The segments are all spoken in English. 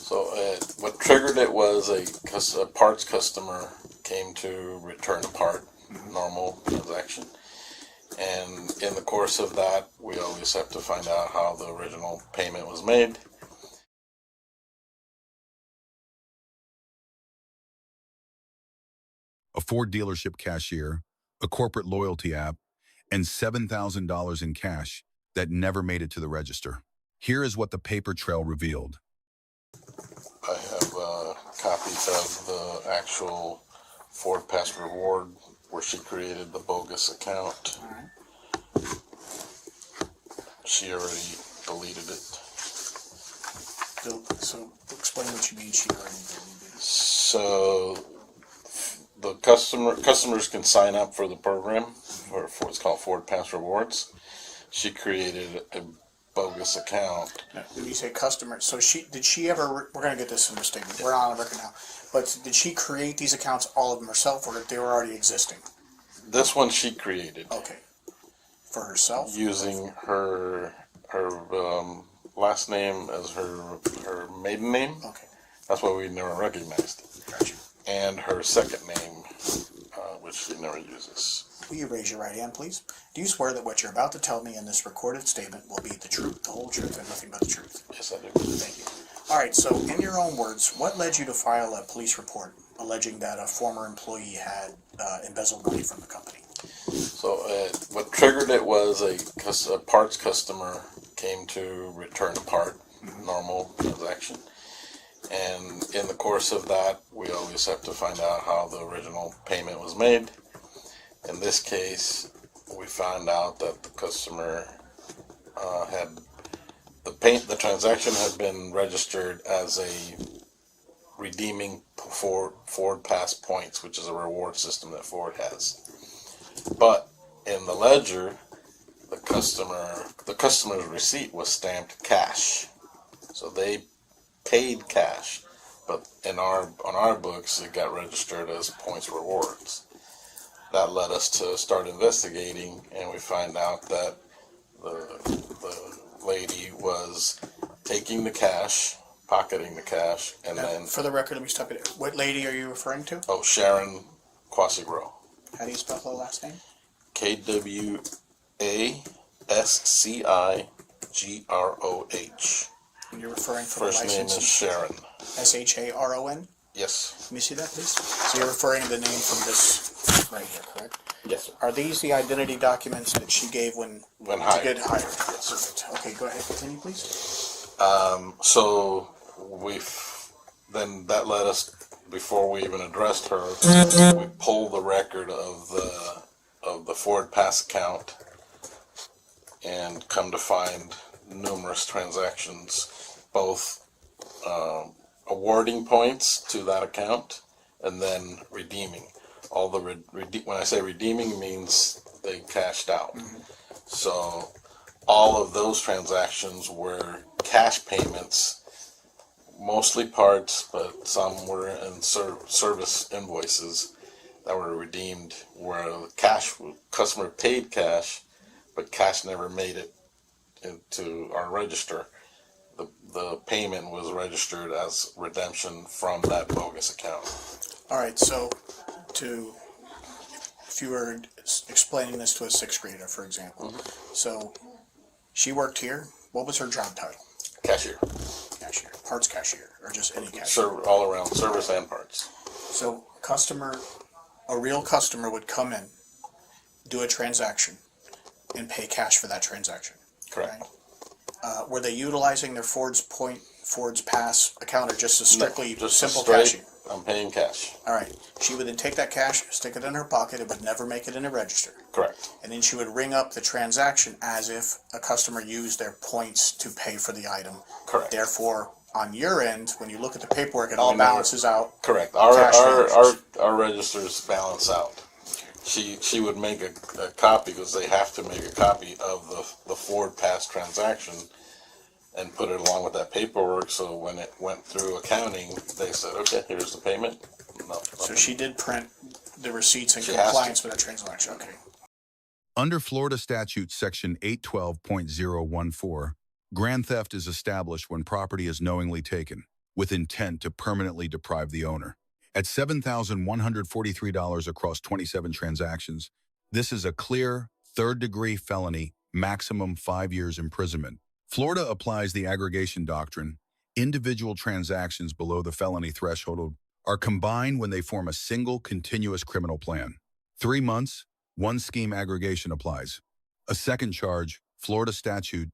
So what triggered it was a parts customer came to return a part, normal transaction. And in the course of that, we always have to find out how the original payment was made. A Ford dealership cashier, a corporate loyalty app, and $7,000 in cash that never made it to the register. Here is what the paper trail revealed. I have copies of the actual Ford Pass Reward where she created the bogus account. She already deleted it. So explain what you mean she already deleted it. So the customers can sign up for the program, or for what's called Ford Pass Rewards. She created a bogus account. Now, when you say customer, so did she ever? We're going to get this in the statement. We're not on the record now. But did she create these accounts, all of them herself, or they were already existing? This one she created. Okay. For herself? Using her last name as her maiden name. Okay. That's why we never recognized. Gotcha. And her second name, which she never uses. Will you raise your right hand, please? Do you swear that what you're about to tell me in this recorded statement will be the truth, the whole truth, and nothing but the truth? Yes, I do. Thank you. All right, so in your own words, what led you to file a police report alleging that a former employee had embezzled money from the company? So what triggered it was a parts customer came to return a part, normal transaction. And in the course of that, we always have to find out how the original payment was made. In this case, we found out that the customer had the transaction had been registered as a redeeming Ford Pass points, which is a reward system that Ford has. But in the ledger, the customer's receipt was stamped cash, so they paid cash. But on our books, it got registered as points rewards. That led us to start investigating, and we find out that the lady was taking the cash, pocketing the cash, and Now, then... for the record, let me stop you there. What lady are you referring to? Oh, Sharon Quasigro. How do you spell her last name? Kwascigroh. And you're referring for First the name license? is Sharon. Sharon? Yes. Let me see that, please. So you're referring to the name from this right here, correct? Yes, sir. Are these the identity documents that she gave when hired. to get hired? Perfect. Okay, go ahead. Continue, please. So then that led us, before we even addressed her, we pulled the record of the Ford Pass account and come to find numerous transactions, both awarding points to that account and then redeeming. All the when I say redeeming, means they cashed out. So all of those transactions were cash payments, mostly parts, but some were in service invoices that were redeemed, where the customer paid cash, but cash never made it into our register. The payment was registered as redemption from that bogus account. All right, so if you were explaining this to a sixth grader, for example, so she worked here. What was her job title? Cashier. Cashier, parts cashier, or just any cashier? All around, service and parts. So a real customer would come in, do a transaction, and pay cash for that transaction. Correct. Right? Were they utilizing their Ford's Pass account, or just a strictly simple cashing? I'm paying cash. All right. She would then take that cash, stick it in her pocket. It would never make it in a register. Correct. And then she would ring up the transaction as if a customer used their points to pay for the item. Correct. Therefore, on your end, when you look at the paperwork, it all balances out. Correct. Our registers balance out. She would make a copy, because they have to make a copy of the Ford Pass transaction and put it along with that paperwork. So when it went through accounting, they said, okay, here's the payment. So she did print the receipts in compliance with that transaction. Okay. Under Florida Statute Section 812.014, grand theft is established when property is knowingly taken, with intent to permanently deprive the owner. At $7,143 across 27 transactions, this is a clear third-degree felony, maximum 5 years imprisonment. Florida applies the aggregation doctrine. Individual transactions below the felony threshold are combined when they form a single continuous criminal plan. 3 months, one scheme aggregation applies. A second charge, Florida statute,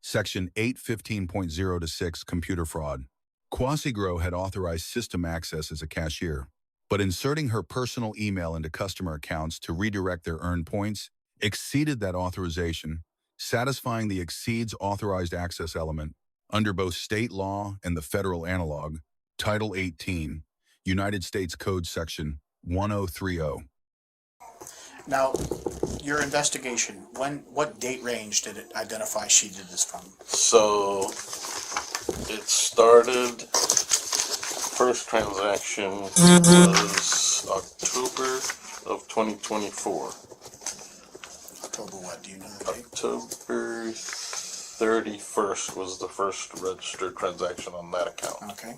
section 815.0-6, computer fraud. Quasigro had authorized system access as a cashier, but inserting her personal email into customer accounts to redirect their earned points exceeded that authorization, satisfying the exceeds authorized access element under both state law and the federal analog, Title 18, United States Code Section 1030. Now, your investigation, what date range did it identify she did this from? So it started, first transaction was October of 2024. October what, do you know the date? October 31st was the first registered transaction on that account. Okay.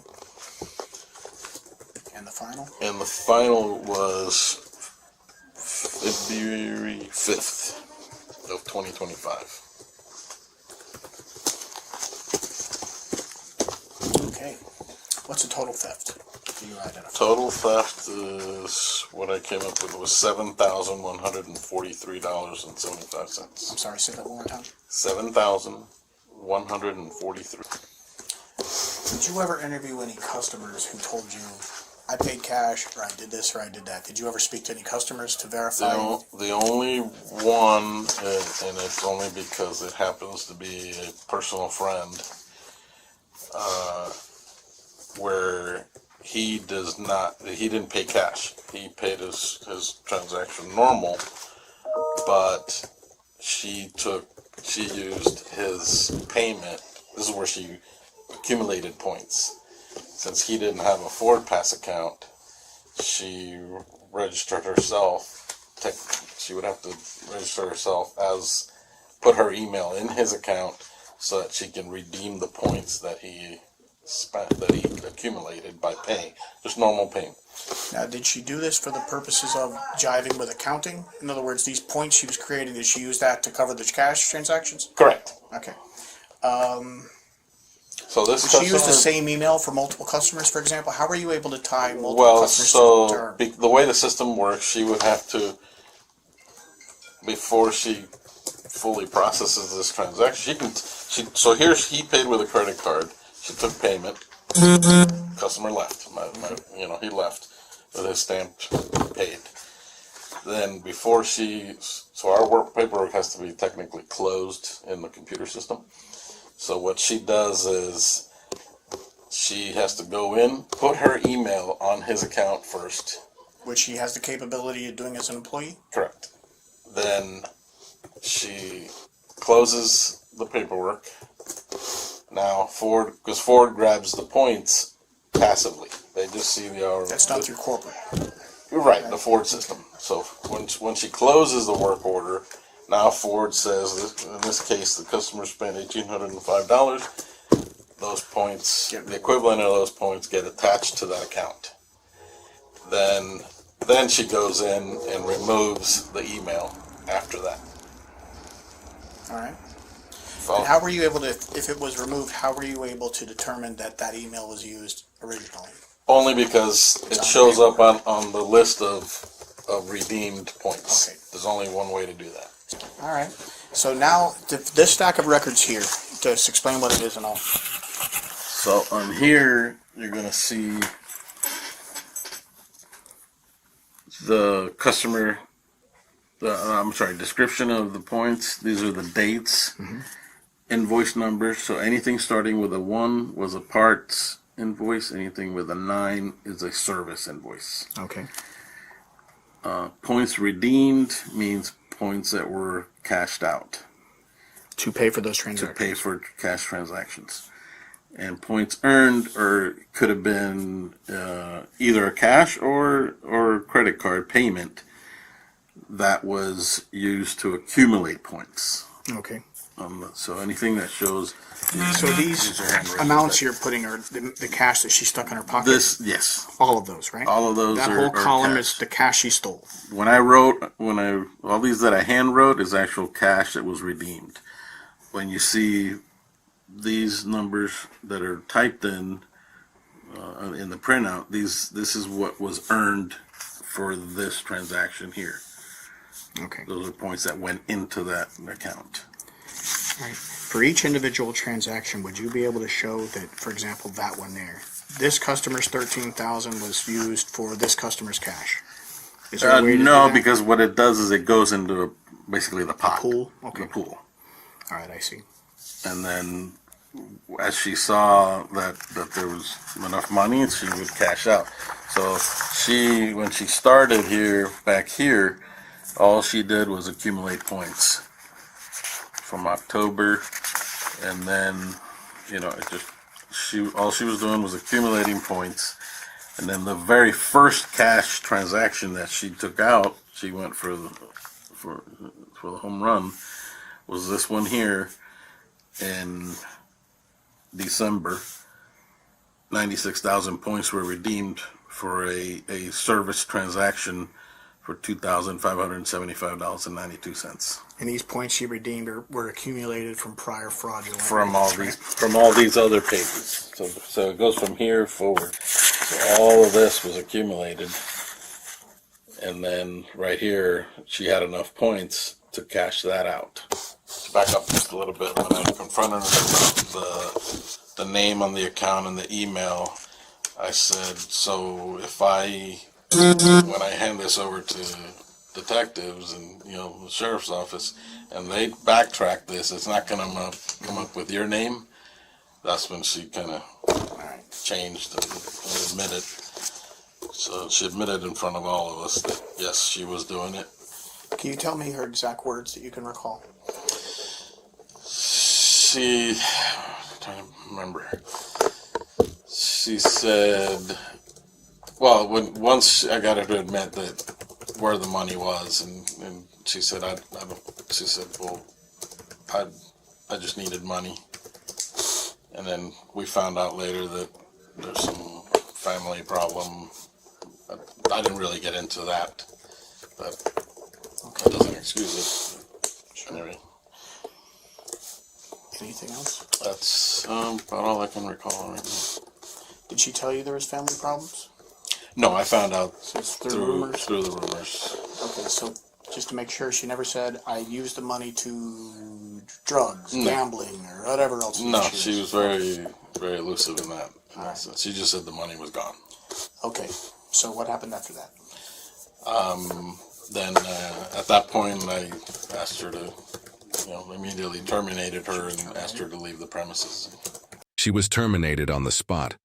And the final? And the final was February 5th of 2025. Okay. What's the total theft? Do you identify? Total theft is, what I came up with was $7,143.75. I'm sorry, say that one more time. $7,143. Did you ever interview any customers who told you, I paid cash, or I did this, or I did that? Did you ever speak to any customers to verify? The only one, and it's only because it happens to be a personal friend, where he didn't pay cash. He paid his transaction normal, but she used his payment. This is where she accumulated points. Since he didn't have a Ford Pass account, she registered herself. She would have to register herself as, put her email in his account so that she can redeem the points that he accumulated by paying, just normal payment. Now, did she do this for the purposes of jiving with accounting? In other words, these points she was creating, did she use that to cover the cash transactions? Correct. Okay. So this Did she use the same email for multiple customers, for example? How were you able to tie multiple customers to her? The way the system works, she would have to, before she fully processes this transaction, so here he paid with a credit card. She took payment. Customer left. He left with his stamped paid. Then before so our paperwork has to be technically closed in the computer system. So what she does is she has to go in, put her email on his account first. Which she has the capability of doing as an employee? Correct. Then she closes the paperwork. Now because Ford grabs the points passively. They just see the hour. That's done through corporate. You're right, the Ford system. So when she closes the work order, now Ford says, in this case, the customer spent $1,805. Those points, the equivalent of those points, get attached to that account. Then she goes in and removes the email after that. All right. And how were you able to, if it was removed, how were you able to determine that email was used originally? Only because it shows up on the list of redeemed points. Okay. There's only one way to do that. All right. So now, this stack of records here, just explain what it is and all. So on here, you're going to see the customer, description of the points. These are the dates, invoice numbers. So anything starting with a 1 was a parts invoice. Anything with a 9 is a service invoice. Okay. Points redeemed means points that were cashed out. To pay for those transactions. To pay for cash transactions. And points earned could have been either a cash or credit card payment that was used to accumulate points. Okay. So anything that shows. So these are handwritten, amounts but you're putting are the cash that she stuck in her pocket? Yes. All of those, right? All of those that are whole column cash. is the cash she stole. All these that I hand wrote is actual cash that was redeemed. When you see these numbers that are typed in the printout, this is what was earned for this transaction here. Okay. Those are points that went into that account. All right. For each individual transaction, would you be able to show that, for example, that one there, this customer's $13,000 was used for this customer's cash? Is there a way to do No, that? because what it does is it goes into basically the pot. Pool? Okay. The pool. All right, I see. And then as she saw that there was enough money, she would cash out. So when she started back here, all she did was accumulate points from October, and then, all she was doing was accumulating points. And then the very first cash transaction that she took out, she went for the home run, was this one here in December. 96,000 points were redeemed for a service transaction for $2,575.92. And these points she redeemed were accumulated from prior fraudulent. From all these other pages. So it goes from here forward. So all of this was accumulated, and then right here she had enough points to cash that out. To back up just a little bit, when I confronted her about the name on the account and the email, I said, so when I hand this over to detectives and the sheriff's office, and they backtrack this, it's not going to come up with your name. That's when she kind of changed and admitted. So she admitted in front of all of us that yes, she was doing it. Can you tell me her exact words that you can recall? I'm trying to remember. She said, well, once I got her to admit that where the money was, and she said, well, I just needed money. And then we found out later that there's some family problem. I didn't really get into that, but that doesn't excuse it. Sure. Anyway. Anything else? That's about all I can recall right now. Did she tell you there was family problems? No, I found out through the rumors. Okay, so just to make sure, she never said, I used the money to drugs, gambling, or whatever else. No, she was very, very elusive in that. Right. She just said the money was gone. Okay, so what happened after that? Then at that point, I asked her to, immediately terminated her and asked her to leave the premises. She was terminated on the spot.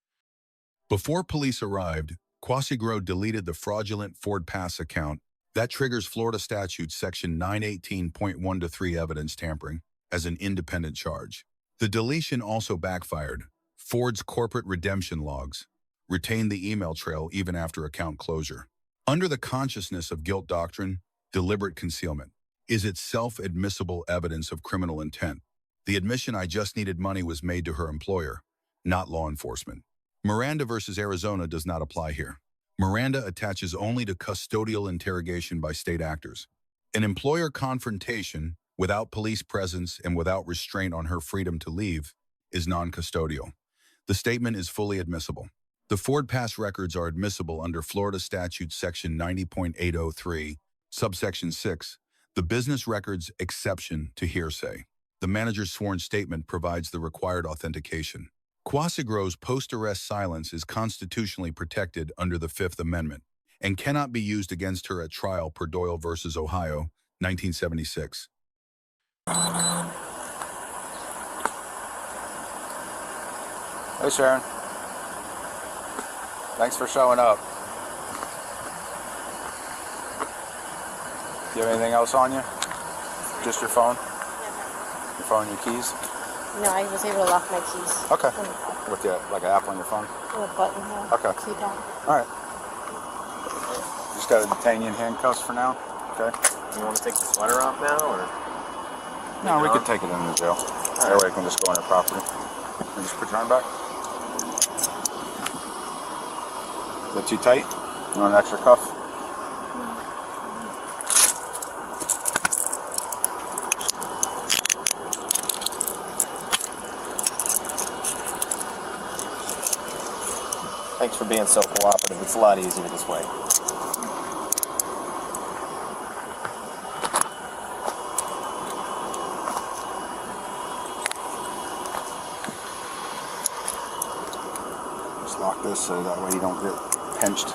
Before police arrived, Quasigro deleted the fraudulent Ford Pass account. That triggers Florida Statute Section 918.1-3 evidence tampering as an independent charge. The deletion also backfired. Ford's corporate redemption logs retained the email trail even after account closure. Under the consciousness of guilt doctrine, deliberate concealment is itself admissible evidence of criminal intent. The admission I just needed money was made to her employer, not law enforcement. Miranda versus Arizona does not apply here. Miranda attaches only to custodial interrogation by state actors. An employer confrontation without police presence and without restraint on her freedom to leave is non-custodial. The statement is fully admissible. The Ford Pass records are admissible under Florida Statute Section 90.803, subsection 6, the business records exception to hearsay. The manager's sworn statement provides the required authentication. Quasigro's post-arrest silence is constitutionally protected under the Fifth Amendment and cannot be used against her at trial per Doyle v. Ohio, 1976. Hey, Sharon. Thanks for showing up. Do you have anything else on you? Just your phone? Your phone and your keys? No, I was able to lock my keys. Okay. With like an app on your phone? A button here. Okay. Keypad. All right. Just got to detain you in handcuffs for now. Okay. You want to take the sweater off now, or? No, we could take it in the jail. That way it can just go on your property. And just put your arm back. Is that too tight? You want an extra cuff? Thanks for being so cooperative. It's a lot easier this way. Just lock this so that way you don't get pinched.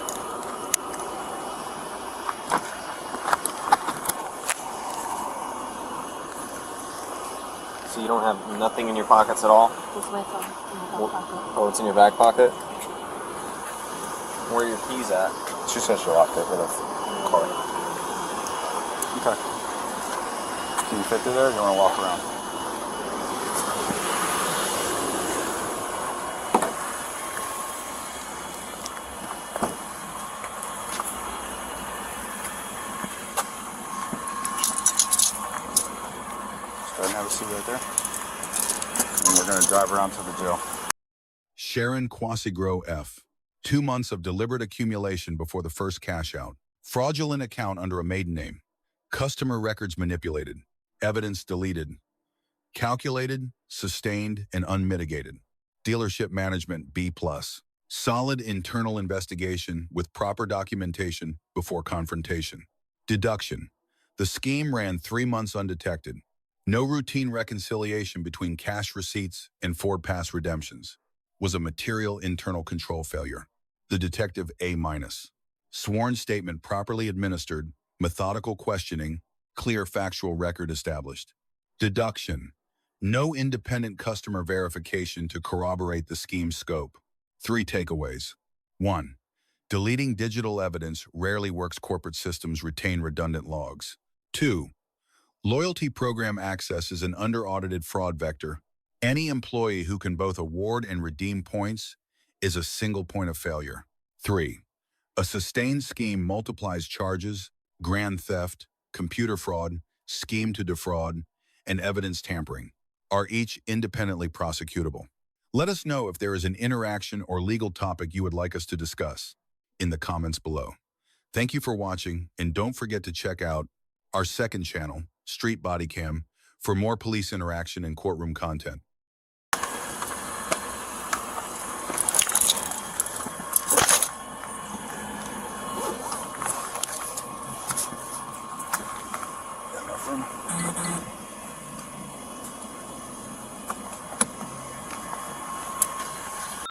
So you don't have nothing in your pockets at all? It's my phone in my back pocket. Oh, it's in your back pocket? Where are your keys at? She says she locked it with a card. Okay. Can you fit through there or do you want to walk around? Go ahead and have a seat right there. And we're going to drive around to the jail. Sharon Quasigro F. 2 months of deliberate accumulation before the first cash out. Fraudulent account under a maiden name. Customer records manipulated. Evidence deleted. Calculated, sustained, and unmitigated. Dealership management B+. Solid internal investigation with proper documentation before confrontation. Deduction. The scheme ran 3 months undetected. No routine reconciliation between cash receipts and Ford Pass redemptions. Was a material internal control failure. The detective A-. Sworn statement properly administered, methodical questioning, clear factual record established. Deduction. No independent customer verification to corroborate the scheme's scope. 3 takeaways. 1. Deleting digital evidence rarely works. Corporate systems retain redundant logs. 2. Loyalty program access is an under-audited fraud vector. Any employee who can both award and redeem points is a single point of failure. 3. A sustained scheme multiplies charges, grand theft, computer fraud, scheme to defraud, and evidence tampering, are each independently prosecutable. Let us know if there is an interaction or legal topic you would like us to discuss in the comments below. Thank you for watching, and don't forget to check out our second channel, Street Bodycam, for more police interaction and courtroom content.